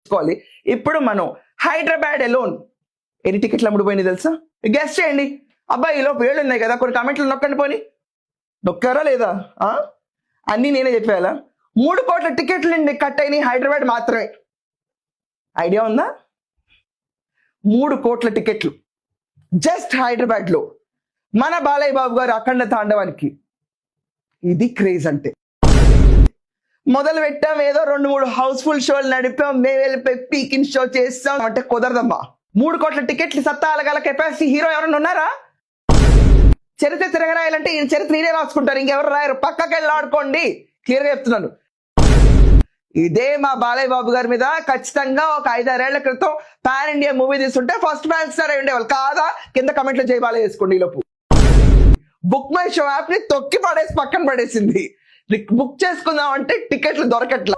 తీసుకోవాలి. ఇప్పుడు మనం హైదరాబాద్ ఎలోన్ ఎన్ని టికెట్లు అమ్ముడుపోయినాయి తెలుసా? గెస్ట్ చేయండి. అబ్బాయి ఈలో పేర్లు ఉన్నాయి కదా, కొన్ని కామెంట్లు నొక్కండి. పోని నొక్కారా లేదా? అన్నీ నేనే చెప్పేయాలా? 3 కోట్ల టికెట్లు కట్ అయినాయి హైదరాబాద్ మాత్రమే. ఐడియా ఉందా? 3 కోట్ల టికెట్లు జస్ట్ హైదరాబాద్ లో మన బాలయ్య బాబు గారు అఖండ తాండవానికి. ఇది క్రేజ్ అంటే. మొదలు పెట్టాం ఏదో 2-3 హౌస్ఫుల్ షోలు నడిపాం, మేము వెళ్ళిపోయి పీకిన్ షో చేస్తాం అంటే కుదరదమ్మా. 3 కోట్ల టికెట్లు సత్తా అలగల కెపాసిటీ హీరో ఎవరైనా ఉన్నారా? చరిత్ర తిరగరాయాలంటే ఈ చరిత్ర నేనే రాసుకుంటారు, ఇంకెవరు రాయరు. పక్కకి వెళ్ళి ఆడుకోండి, క్లియర్ గా చెప్తున్నాను. ఇదే మా బాలయ్య బాబు గారి మీద ఖచ్చితంగా ఒక 5-6 ఏళ్ల క్రితం పాన్ ఇండియా మూవీ తీసుంటే ఫస్ట్ ఫ్యాన్ స్టార్ అయి ఉండేవాళ్ళు కాదా? కింద కమెంట్లు చేయి బాలయ్య వేసుకోండి. ఈ లోపు బుక్ మై షో యాప్ ని తొక్కి పడేసి పక్కన పడేసింది. బుక్ చేసుకుందాం అంటే టికెట్లు దొరకట్లా.